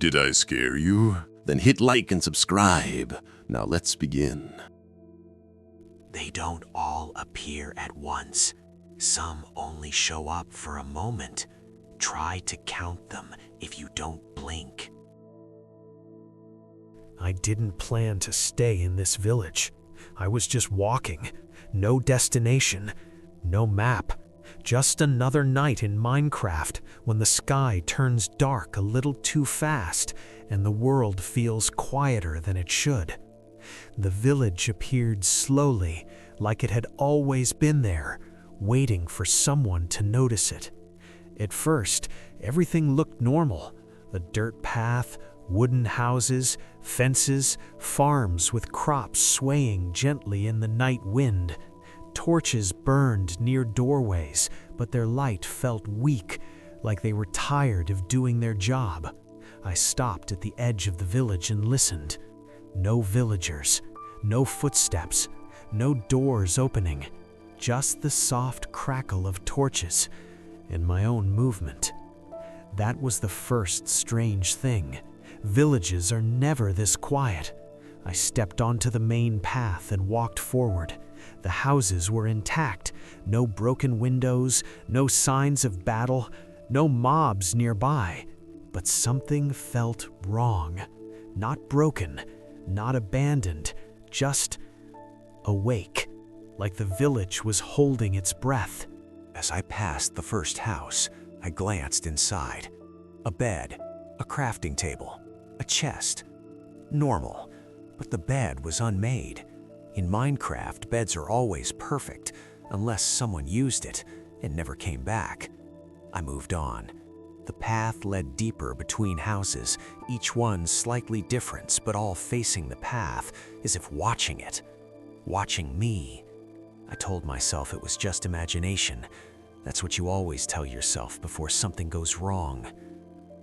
Did I scare you? Then hit like and subscribe. Now let's begin. They don't all appear at once. Some only show up for a moment. Try to count them if you don't blink. I didn't plan to stay in this village. I was just walking. No destination, no map. Just another night in Minecraft when the sky turns dark a little too fast and the world feels quieter than it should. The village appeared slowly, like it had always been there, waiting for someone to notice it. At first, everything looked normal. A dirt path, wooden houses, fences, farms with crops swaying gently in the night wind. Torches burned near doorways, but their light felt weak, like they were tired of doing their job. I stopped at the edge of the village and listened. No villagers, no footsteps, no doors opening, just the soft crackle of torches and my own movement. That was the first strange thing. Villages are never this quiet. I stepped onto the main path and walked forward. The houses were intact, no broken windows, no signs of battle, no mobs nearby. But something felt wrong. Not broken, not abandoned, just awake, like the village was holding its breath. As I passed the first house, I glanced inside. A bed, a crafting table, a chest. Normal, but the bed was unmade. In Minecraft, beds are always perfect, unless someone used it and never came back. I moved on. The path led deeper between houses, each one slightly different, but all facing the path, as if watching it. Watching me. I told myself it was just imagination. That's what you always tell yourself before something goes wrong.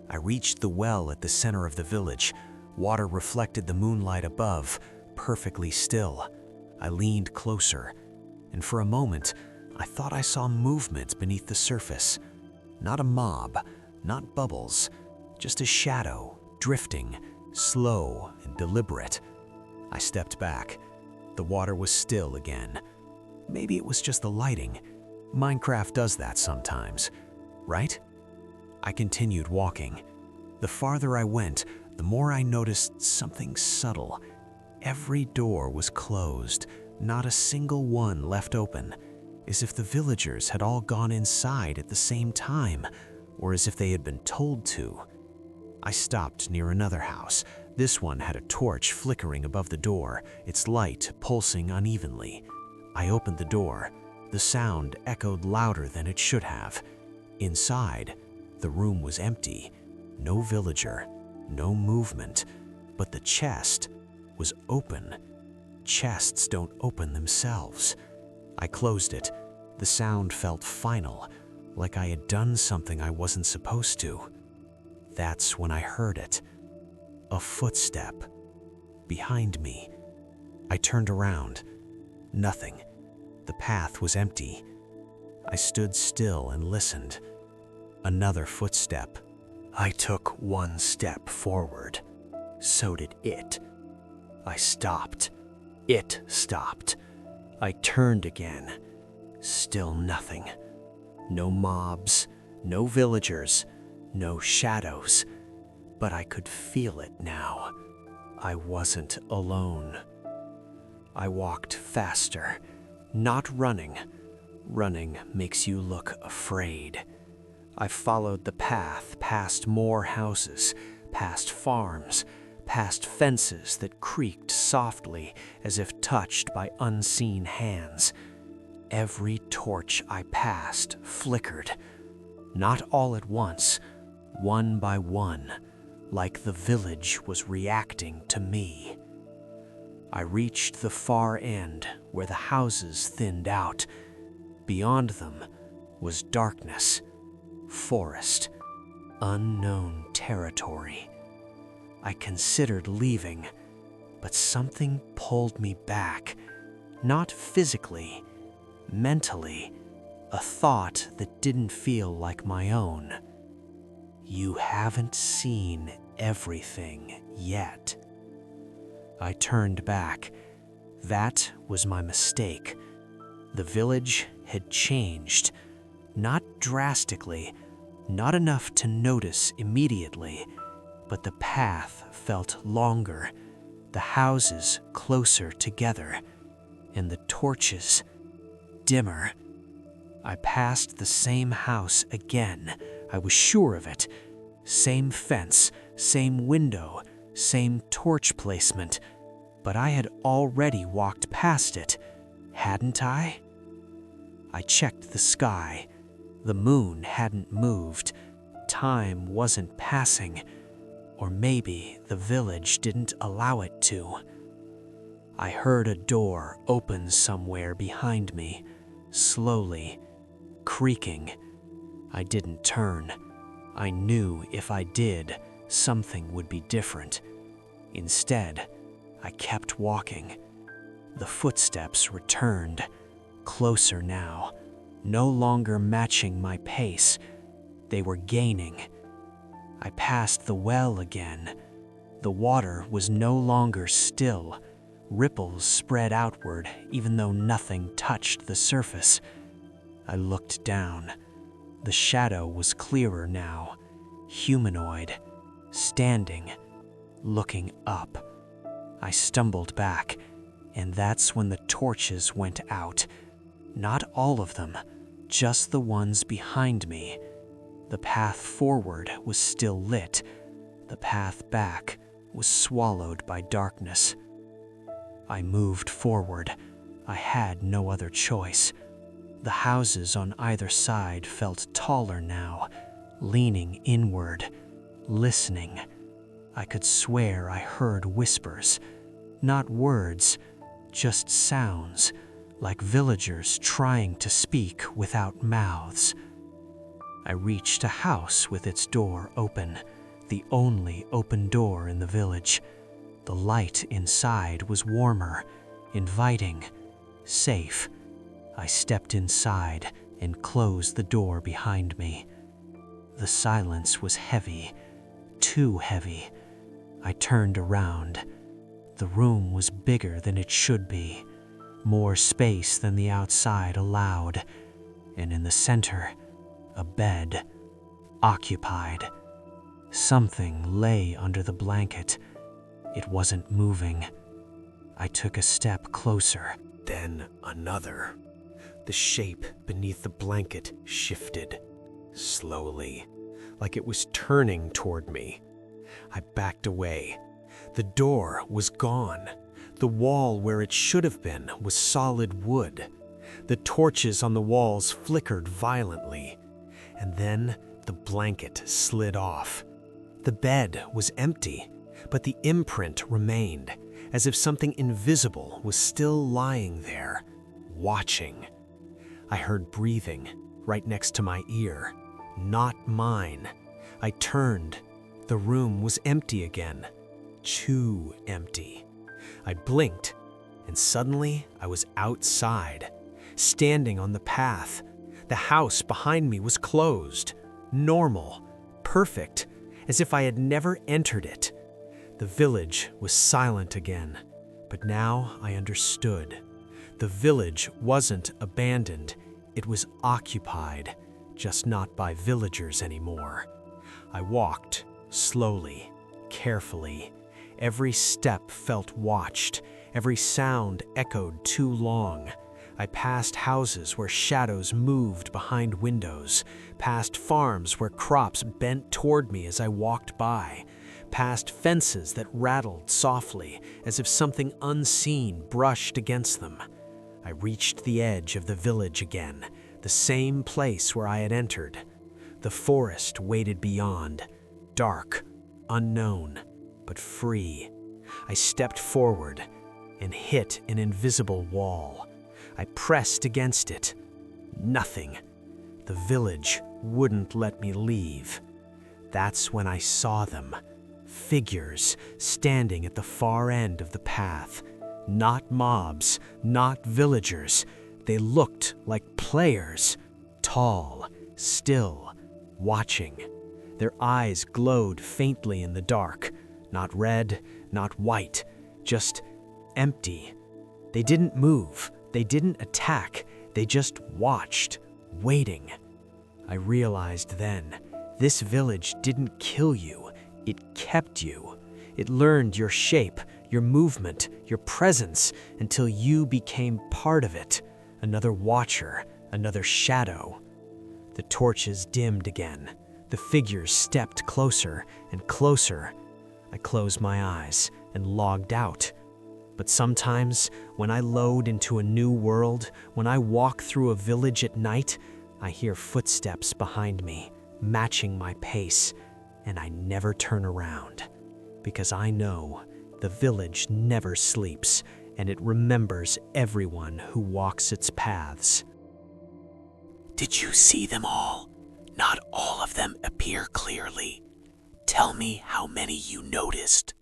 I reached the well at the center of the village. Water reflected the moonlight above, perfectly still. I leaned closer, and for a moment, I thought I saw movement beneath the surface. Not a mob, not bubbles, just a shadow, drifting, slow and deliberate. I stepped back. The water was still again. Maybe it was just the lighting. Minecraft does that sometimes, right? I continued walking. The farther I went, the more I noticed something subtle. Every door was closed, not a single one left open, as if the villagers had all gone inside at the same time, or as if they had been told to. I stopped near another house. This one had a torch flickering above the door, its light pulsing unevenly. I opened the door. The sound echoed louder than it should have. Inside, the room was empty. No villager, no movement, but the chest was open. Chests don't open themselves. I closed it. The sound felt final, like I had done something I wasn't supposed to. That's when I heard it. A footstep. Behind me. I turned around. Nothing. The path was empty. I stood still and listened. Another footstep. I took one step forward. So did it. I stopped. It stopped. I turned again. Still nothing. No mobs, no villagers, no shadows. But I could feel it now. I wasn't alone. I walked faster, not running. Running makes you look afraid. I followed the path past more houses, past farms, past fences that creaked softly as if touched by unseen hands. Every torch I passed flickered, not all at once, one by one, like the village was reacting to me. I reached the far end where the houses thinned out. Beyond them was darkness, forest, unknown territory. I considered leaving, but something pulled me back, not physically, mentally, a thought that didn't feel like my own. You haven't seen everything yet. I turned back. That was my mistake. The village had changed. Not drastically, not enough to notice immediately, but the path felt longer, the houses closer together, and the torches dimmer. I passed the same house again. I was sure of it. Same fence, same window, same torch placement. But I had already walked past it, hadn't I? I checked the sky. The moon hadn't moved. Time wasn't passing. Or maybe the village didn't allow it to. I heard a door open somewhere behind me, slowly, creaking. I didn't turn. I knew if I did, something would be different. Instead, I kept walking. The footsteps returned, closer now, no longer matching my pace. They were gaining. I passed the well again. The water was no longer still. Ripples spread outward, even though nothing touched the surface. I looked down. The shadow was clearer now, humanoid, standing, looking up. I stumbled back, and that's when the torches went out. Not all of them, just the ones behind me. The path forward was still lit. The path back was swallowed by darkness. I moved forward. I had no other choice. The houses on either side felt taller now, leaning inward, listening. I could swear I heard whispers, not words, just sounds, like villagers trying to speak without mouths. I reached a house with its door open, the only open door in the village. The light inside was warmer, inviting, safe. I stepped inside and closed the door behind me. The silence was heavy, too heavy. I turned around. The room was bigger than it should be, more space than the outside allowed, and in the center, a bed, occupied. Something lay under the blanket. It wasn't moving. I took a step closer, then another. The shape beneath the blanket shifted, slowly, like it was turning toward me. I backed away. The door was gone. The wall where it should have been was solid wood. The torches on the walls flickered violently. And then the blanket slid off. The bed was empty, but the imprint remained, as if something invisible was still lying there, watching. I heard breathing right next to my ear, not mine. I turned. The room was empty again, too empty. I blinked, and suddenly I was outside, standing on the path. The house behind me was closed, normal, perfect, as if I had never entered it. The village was silent again, but now I understood. The village wasn't abandoned, it was occupied, just not by villagers anymore. I walked, slowly, carefully. Every step felt watched, every sound echoed too long. I passed houses where shadows moved behind windows, past farms where crops bent toward me as I walked by, past fences that rattled softly as if something unseen brushed against them. I reached the edge of the village again, the same place where I had entered. The forest waited beyond, dark, unknown, but free. I stepped forward and hit an invisible wall. I pressed against it. Nothing. The village wouldn't let me leave. That's when I saw them. Figures standing at the far end of the path. Not mobs, not villagers. They looked like players. Tall, still, watching. Their eyes glowed faintly in the dark, not red, not white, just empty. They didn't move, they didn't attack, they just watched, waiting. I realized then, this village didn't kill you, it kept you. It learned your shape, your movement, your presence, until you became part of it, another watcher, another shadow. The torches dimmed again. The figures stepped closer and closer. I closed my eyes and logged out. But sometimes, when I load into a new world, when I walk through a village at night, I hear footsteps behind me, matching my pace, and I never turn around. Because I know the village never sleeps, and it remembers everyone who walks its paths. Did you see them all? Not all of them appear clearly. Tell me how many you noticed.